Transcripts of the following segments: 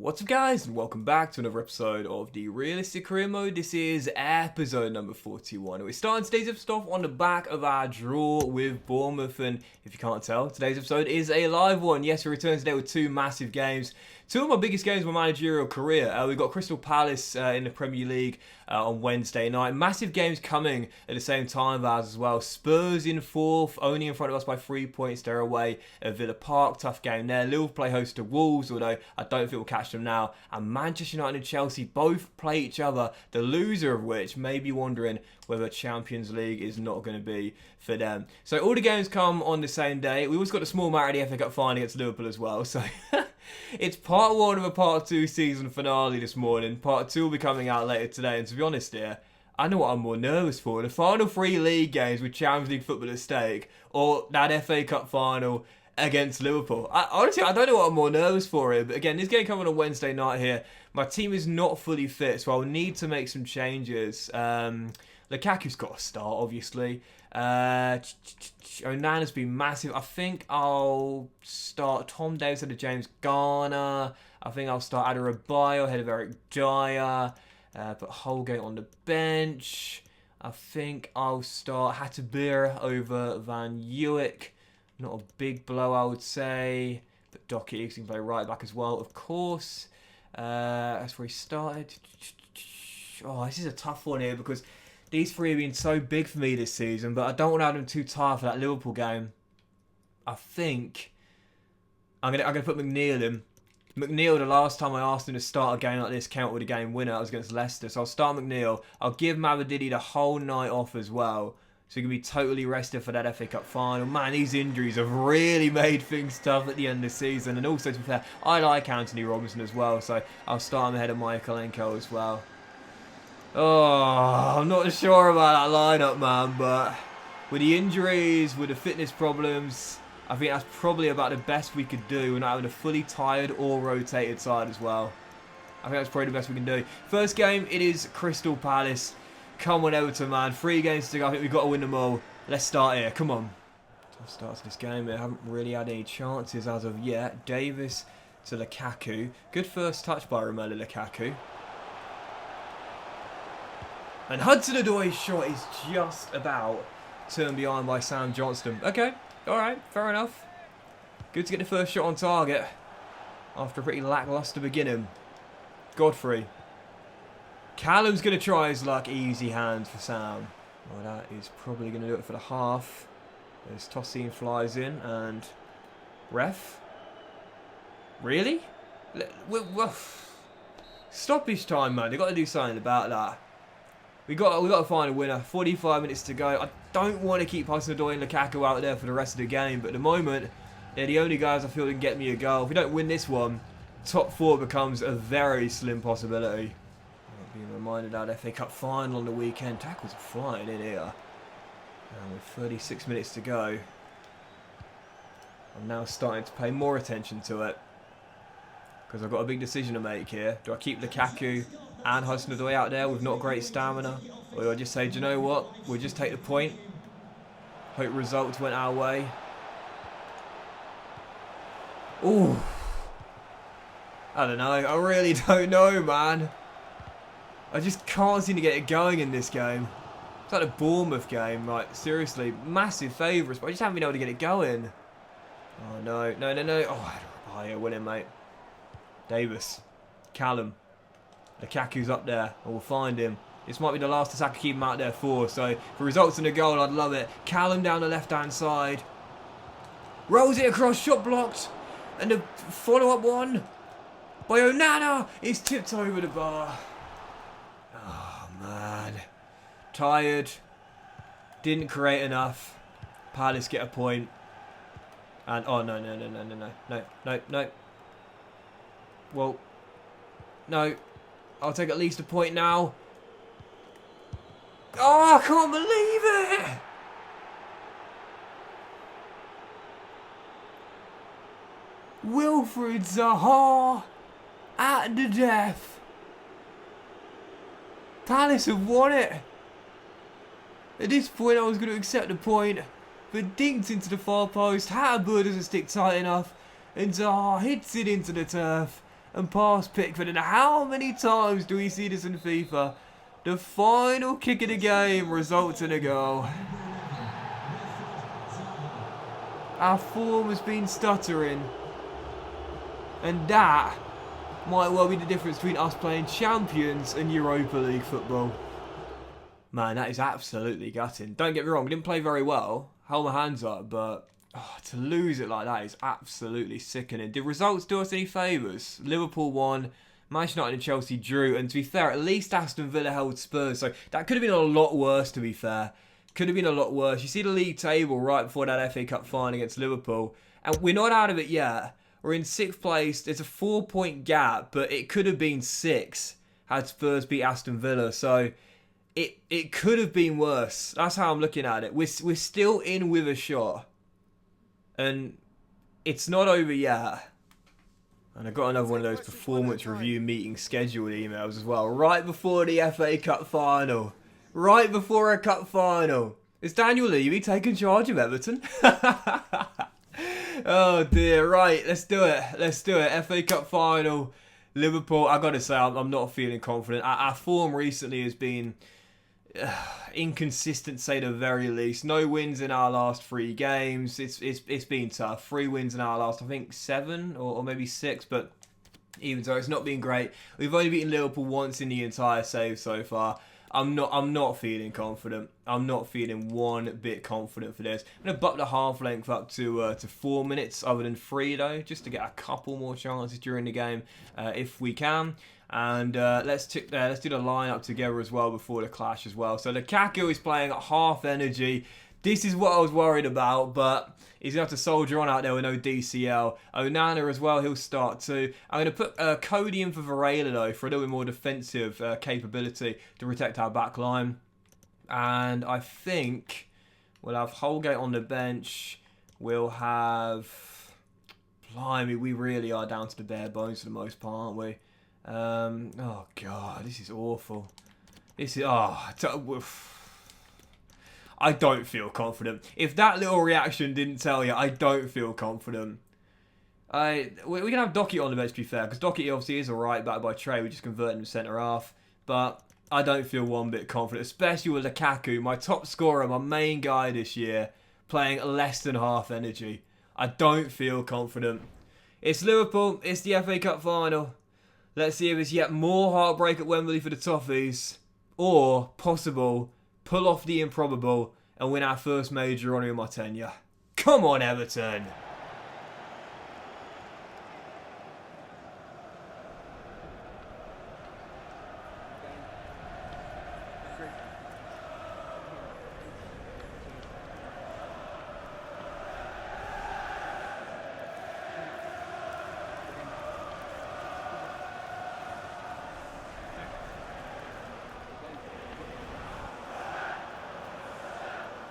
What's up guys, and welcome back to another episode of the Realistic Career Mode. This is episode number 41. We're starting today's episode off on the back of our draw with Bournemouth, and if you can't tell, today's episode is a live one. Yes, we return today with two massive games. Two of my biggest games of my managerial career. We've got Crystal Palace in the Premier League on Wednesday night. Massive games coming at the same time as well. Spurs in fourth, only in front of us by 3 points. They're away at Villa Park. Tough game there. Liverpool play host to Wolves, although I don't think we'll catch them now. And Manchester United and Chelsea both play each other, the loser of which may be wondering whether Champions League is not going to be for them. So all the games come on the same day. We also got a small matter of the FA Cup final against Liverpool as well. So it's part one of a part two season finale this morning. Part two will be coming out later today. And to be honest here, I know what I'm more nervous for. The final three league games with Champions League football at stake, or that FA Cup final against Liverpool. Honestly, I don't know what I'm more nervous for here. But again, this game coming on Wednesday night here. My team is not fully fit, so I'll need to make some changes. Lukaku's got to start, obviously. Onana's been massive. I think I'll start Tom Davis ahead of James Garner. I think I'll start Adebayo ahead of Eric Dyer. Put Holgate on the bench. I think I'll start Hatabir over Van Uyck. Not a big blow, I would say. But Doherty can play right back as well, of course. That's where he started. Oh, this is a tough one here because these three have been so big for me this season, but I don't want to have them too tired for that Liverpool game. I think I'm gonna put McNeil in. McNeil, the last time I asked him to start a game like this, came out with a game winner. I was against Leicester, so I'll start McNeil. I'll give Mavididi the whole night off as well, so he can be totally rested for that FA Cup final. Man, these injuries have really made things tough at the end of the season. And also, to be fair, I like Anthony Robinson as well, so I'll start him ahead of Michaelenko as well. Oh, I'm not sure about that lineup, man, but with the injuries, with the fitness problems, I think that's probably about the best we could do. We're not having a fully tired or rotated side as well. I think that's probably the best we can do. First game, it is Crystal Palace. Come on, Everton, man. 3 games to go. I think we've got to win them all. Let's start here. Come on. Tough start to this game. I haven't really had any chances as of yet. Davis to Lukaku. Good first touch by Romelu Lukaku. And Hudson-Odoi's shot is just about turned behind by Sam Johnston. Okay, alright, fair enough. Good to get the first shot on target after a pretty lacklustre beginning. Godfrey. Callum's going to try his luck. Easy hands for Sam. Well, that is probably going to do it for the half. As Tosin flies in and... Ref? Really? Stoppage time, man. They've got to do something about that. We got to find a winner. 45 minutes to go. I don't want to keep Hudson-Odoi and Lukaku out there for the rest of the game, but at the moment, they're the only guys I feel that can get me a goal. If we don't win this one, top 4 becomes a very slim possibility. I'm being reminded of that FA Cup final on the weekend. Tackles are flying in here. And with 36 minutes to go, I'm now starting to pay more attention to it. Because I've got a big decision to make here. Do I keep Lukaku and Hudson-Odoi out there with not great stamina? Or do I just say, do you know what? We'll just take the point. Hope results went our way. Ooh. I don't know. I really don't know, man. I just can't seem to get it going in this game. It's like a Bournemouth game. Like, seriously, massive favourites, but I just haven't been able to get it going. Oh, no. No, no, no. Oh, Adebayo winning, mate. Davis. Callum. Lukaku's up there. I will find him. This might be the last attack to keep him out there for. So, if it results in a goal, I'd love it. Callum down the left-hand side. Rolls it across. Shot blocked. And the follow-up one by Onana is tipped over the bar. Oh, man. Tired. Didn't create enough. Palace get a point. And, oh, no, no, no, no, no, no. No, no, no. Well, no. I'll take at least a point now. Oh, I can't believe it! Wilfried Zaha at the death. Palace have won it. At this point, I was going to accept the point, but dinked into the far post. Hatabir doesn't stick tight enough, and Zaha hits it into the turf. and past Pickford. And how many times do we see this in FIFA? The final kick of the game results in a goal. Our form has been stuttering. And that might well be the difference between us playing Champions and Europa League football. Man, that is absolutely gutting. Don't get me wrong, we didn't play very well. Hold my hands up, but to lose it like that is absolutely sickening. Did results do us any favours? Liverpool won, Manchester United and Chelsea drew, and to be fair, at least Aston Villa held Spurs, so that could have been a lot worse, to be fair. Could have been a lot worse. You see the league table right before that FA Cup final against Liverpool, and we're not out of it yet. We're in 6th place. There's a 4-point gap, but it could have been 6 had Spurs beat Aston Villa, so it could have been worse. That's how I'm looking at it. We're still in with a shot, and it's not over yet. And I got another one of those performance review meeting scheduled emails as well, right before the FA Cup final. Right before a cup final. Is Daniel Levy taking charge of Everton? Oh dear, right, let's do it. Let's do it. FA Cup final, Liverpool. I gotta say, I'm not feeling confident. Our form recently has been inconsistent, say the very least. No wins in our last 3 games. It's been tough. 3 wins in our last, I think, 7 or maybe 6, but even so, it's not been great. We've only beaten Liverpool once in the entire save so far. I'm not feeling confident. I'm not feeling one bit confident for this. I'm gonna buck the half length up to 4 minutes, other than 3 though, just to get a couple more chances during the game if we can. And let's do the lineup together as well before the clash as well. So Lukaku is playing at half energy. This is what I was worried about, but he's going to have to soldier on out there with no DCL. Onana as well, he'll start too. I'm going to put Cody in for Varela though, for a little bit more defensive capability to protect our back line. And I think we'll have Holgate on the bench. We'll have... Blimey, we really are down to the bare bones for the most part, aren't we? Oh God, this is awful. This is... I don't feel confident. If that little reaction didn't tell you, I don't feel confident. We can have Doherty on the bench, to be fair, because Doherty obviously is alright back by Trey. We just converted him to centre half. But I don't feel one bit confident, especially with Lukaku, my top scorer, my main guy this year, playing less than half energy. I don't feel confident. It's Liverpool. It's the FA Cup final. Let's see if it's yet more heartbreak at Wembley for the Toffees, or possible pull off the improbable and win our first major honour in my tenure. Come on, Everton!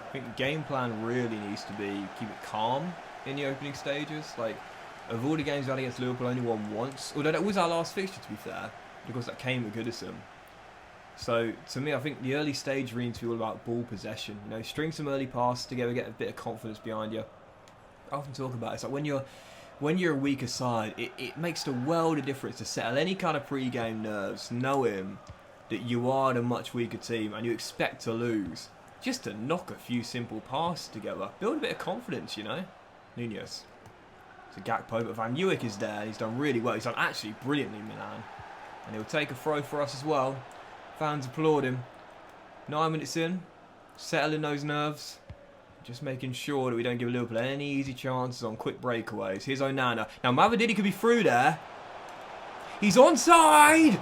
I think the game plan really needs to be keep it calm in the opening stages. Like, of all the games we had against Liverpool, only won once. Although that was our last fixture, to be fair, because that came at Goodison. So, to me, I think the early stage really needs to be all about ball possession. You know, string some early passes together, get a bit of confidence behind you. I often talk about it. It's like when you're a weaker side, it makes the world of difference to settle any kind of pre-game nerves, knowing that you are the much weaker team and you expect to lose. Just to knock a few simple passes together. Build a bit of confidence, you know. Nunez. So Gakpo, but Van Dijk is there. He's done really well. He's done actually brilliantly in Milan. And he'll take a throw for us as well. Fans applaud him. 9 minutes in. Settling those nerves. Just making sure that we don't give Liverpool any easy chances on quick breakaways. Here's Onana. Now, Mavididi could be through there. He's onside!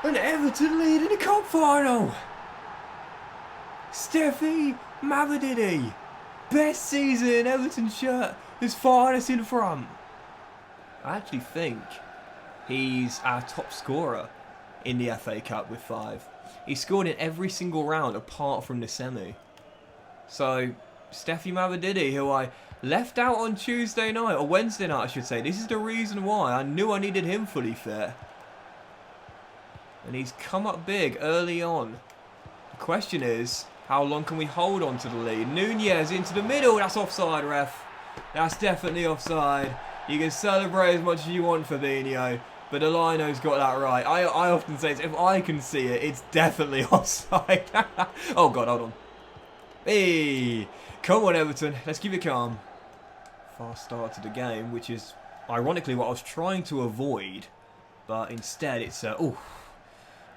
And Everton lead in the cup final! Steffi Mavididi, best season in Everton shirt, as far as in front. I actually think he's our top scorer in the FA Cup with 5. He scored in every single round apart from the semi. So, Steffi Mavididi, who I left out on Tuesday night, or Wednesday night I should say. This is the reason why I knew I needed him fully fit. And he's come up big early on. The question is, how long can we hold on to the lead? Nunez into the middle. That's offside, ref. That's definitely offside. You can celebrate as much as you want, Fabinho, but the lino's got that right. I often say, if I can see it, it's definitely offside. Oh, God, hold on. Hey, come on, Everton. Let's keep it calm. Fast start to the game, which is ironically what I was trying to avoid, but instead it's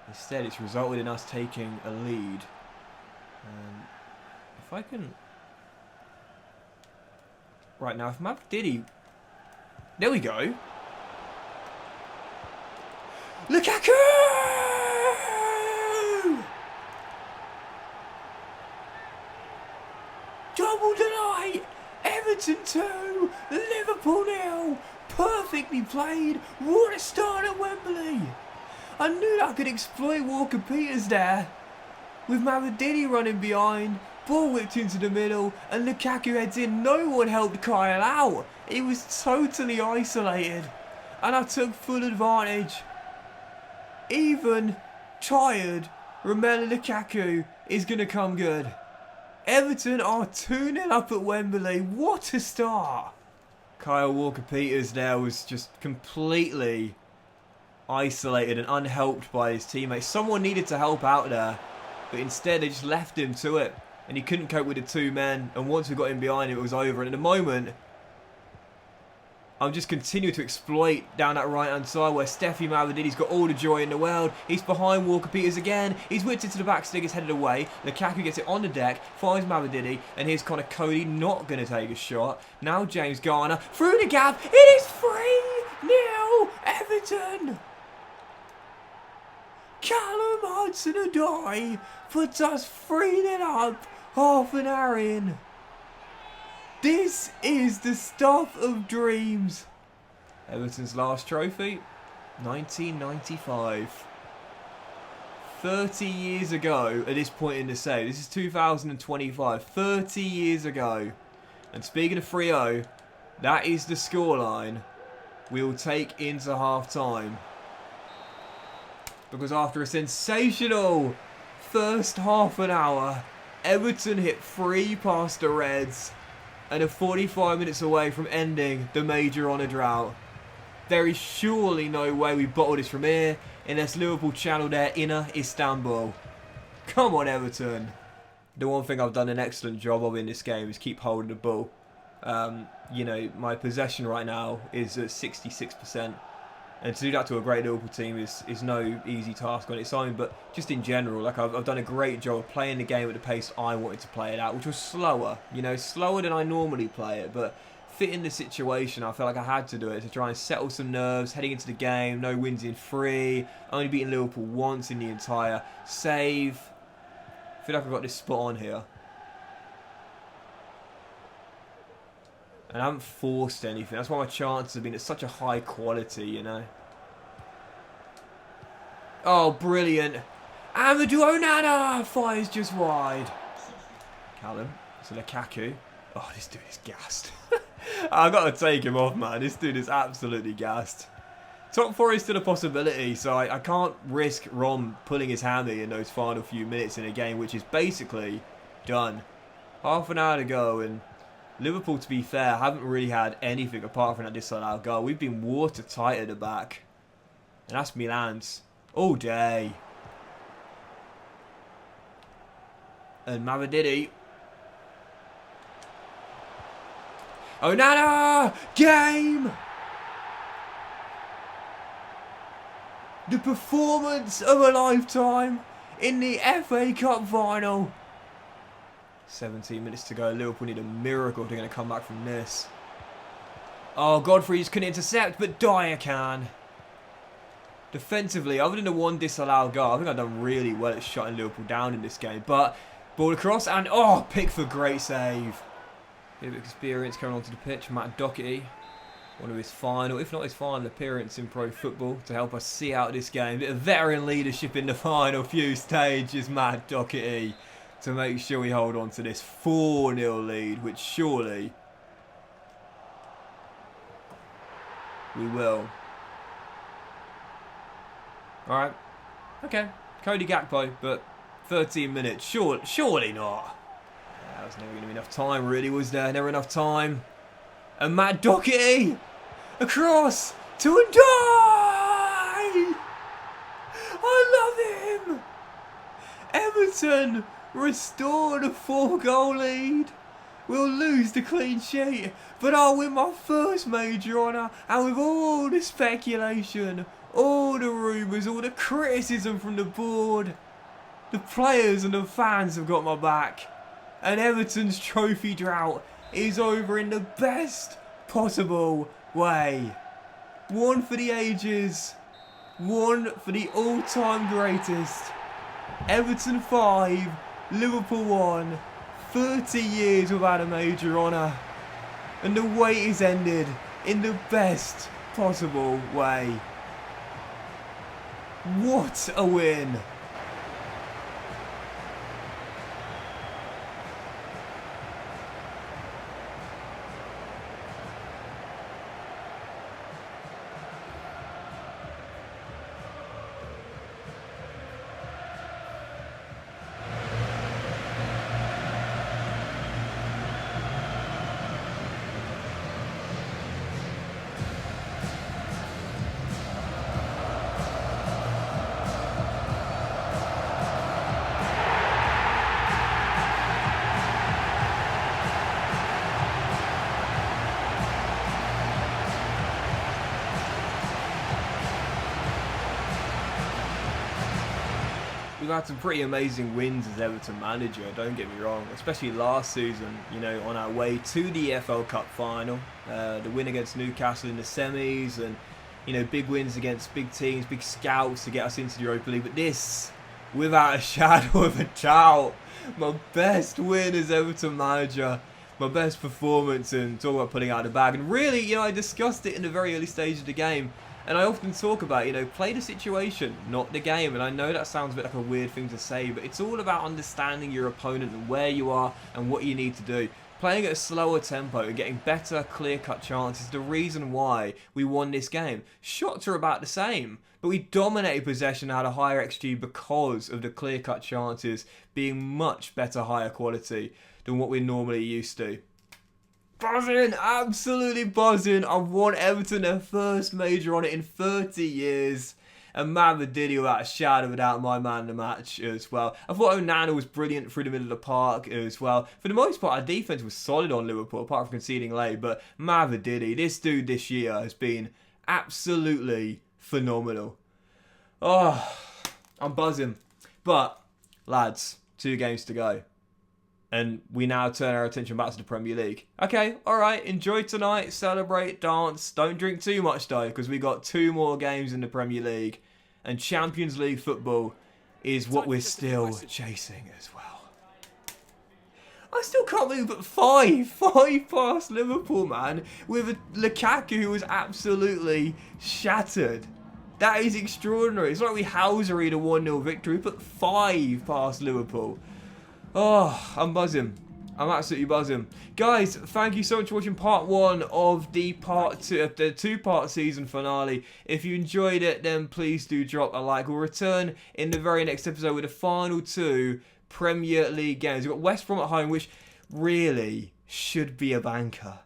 instead it's resulted in us taking a lead. If I can, right now, if Mavdidi, there we go. Lukaku! Double delight! Everton 2, Liverpool 0. Perfectly played. What a start at Wembley. I knew that I could exploit Walker Peters there. With Mavdidi running behind, ball whipped into the middle, and Lukaku heads in. No one helped Kyle out. He was totally isolated, and I took full advantage. Even tired, Romelu Lukaku is going to come good. Everton are 2-0 up at Wembley. What a start. Kyle Walker-Peters there was just completely isolated and unhelped by his teammates. Someone needed to help out there, but instead they just left him to it. And he couldn't cope with the two men. And once we got him behind him, it was over. And at the moment, I'm just continuing to exploit down that right-hand side where Steffi Mavdidi's got all the joy in the world. He's behind Walker-Peters again. He's whipped into the back stick, is headed away. Lukaku gets it on the deck, finds Mavdidi, and here's Connor Cody not going to take a shot. Now James Garner through the gap. It is 3-0 Everton. Callum Hudson-Odoi puts us 3-0 up, half an hour in. This is the stuff of dreams. Everton's last trophy, 1995. 30 years ago at this point in the save. This is 2025. 30 years ago. And speaking of 3-0, that is the scoreline we will take into half-time. Because after a sensational first half an hour, Everton hit 3 past the Reds and are 45 minutes away from ending the major honour drought. There is surely no way we bottle this from here unless Liverpool channel their inner Istanbul. Come on, Everton. The one thing I've done an excellent job of in this game is keep holding the ball. You know, my possession right now is at 66%. And to do that to a great Liverpool team is no easy task on its own. But just in general, like I've done a great job of playing the game at the pace I wanted to play it at, which was slower. You know, slower than I normally play it. But fitting the situation, I felt like I had to do it to try and settle some nerves heading into the game. No wins in 3. Only beating Liverpool once in the entire save. I feel like I've got this spot on here. And I haven't forced anything. That's why my chances have been at such a high quality, you know. Oh, brilliant. Amadou Onana fires just wide. Callum. It's Lukaku. Oh, this dude is gassed. I've got to take him off, man. This dude is absolutely gassed. Top 4 is still a possibility, so I can't risk Rom pulling his hammy in those final few minutes in a game, which is basically done. Half an hour to go, and Liverpool, to be fair, haven't really had anything apart from that disallowed goal. We've been watertight at the back. And that's Milan's all day. And Mavdidi. Onana! Game! The performance of a lifetime in the FA Cup final. 17 minutes to go. Liverpool need a miracle if they're going to come back from this. Oh, Godfrey just couldn't intercept, but Dyer can. Defensively, other than the one disallowed goal, I think I've done really well at shutting Liverpool down in this game. But ball across and, oh, Pickford, great save. Bit of experience coming onto the pitch. Matt Doherty, one of his final, if not his final appearance in pro football to help us see out this game. Bit of veteran leadership in the final few stages, Matt Doherty, to make sure we hold on to this 4-0 lead, which surely we will. Alright. Okay. Cody Gakpo, but 13 minutes. Surely not. There was never going to be enough time, really, was there? Never enough time. And Matt Doherty Across to a die! I love him! Everton restored a 4-goal lead. We'll lose the clean sheet, but I'll win my first major honour. And with all the speculation, all the rumours, all the criticism from the board, the players and the fans have got my back. And Everton's trophy drought is over in the best possible way. One for the ages, one for the all-time greatest. Everton 5, Liverpool 1, 30 years without a major honour. And the wait is ended in the best possible way. What a win! We've had some pretty amazing wins as Everton manager, don't get me wrong, especially last season, you know, on our way to the FL Cup final, the win against Newcastle in the semis, and, you know, big wins against big teams, big scouts to get us into the Europa League. But this, without a shadow of a doubt, my best win as Everton manager, my best performance, and talk about putting out the bag. And really, you know, I discussed it in the very early stage of the game. And I often talk about, you know, play the situation, not the game. And I know that sounds a bit like a weird thing to say, but it's all about understanding your opponent and where you are and what you need to do. Playing at a slower tempo and getting better, clear-cut chances is the reason why we won this game. Shots are about the same, but we dominated possession and had a higher XG because of the clear-cut chances being much better, higher quality than what we're normally used to. Buzzing, absolutely buzzing. I want Everton their first major on it in 30 years. And Maverick Diddy, without a shadow of a doubt, my man in the match as well. I thought Onana was brilliant through the middle of the park as well. For the most part, our defence was solid on Liverpool, apart from conceding late. But Maverick Diddy, this dude this year has been absolutely phenomenal. Oh, I'm buzzing. But, lads, 2 games to go. And we now turn our attention back to the Premier League. Okay, alright, enjoy tonight, celebrate, dance. Don't drink too much though, because we got 2 more games in the Premier League. And Champions League football is what we're still chasing as well. I still can't believe that 5 past Liverpool, man. With a Lukaku who was absolutely shattered. That is extraordinary. It's not like we Housery the 1-0 victory, but 5 past Liverpool. Oh, I'm buzzing. I'm absolutely buzzing. Guys, thank you so much for watching part 1 of the two-part season finale. If you enjoyed it, then please do drop a like. We'll return in the very next episode with the final 2 Premier League games. We've got West Brom at home, which really should be a banker.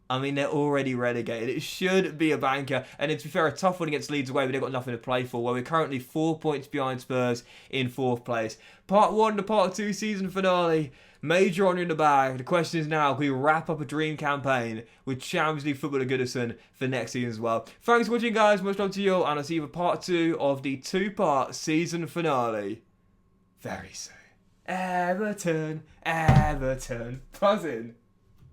I mean, they're already relegated. It should be a banker. And to be fair, a tough one against Leeds away, but they've got nothing to play for. Well, we're currently 4 points behind Spurs in 4th place. Part 1 to Part 2 season finale. Major honour in the bag. The question is now, can we wrap up a dream campaign with Champions League football at Goodison for next season as well? Thanks for watching, guys. Much love to you all. And I'll see you for Part 2 of the 2-part season finale very soon. Everton, Everton. Buzzing.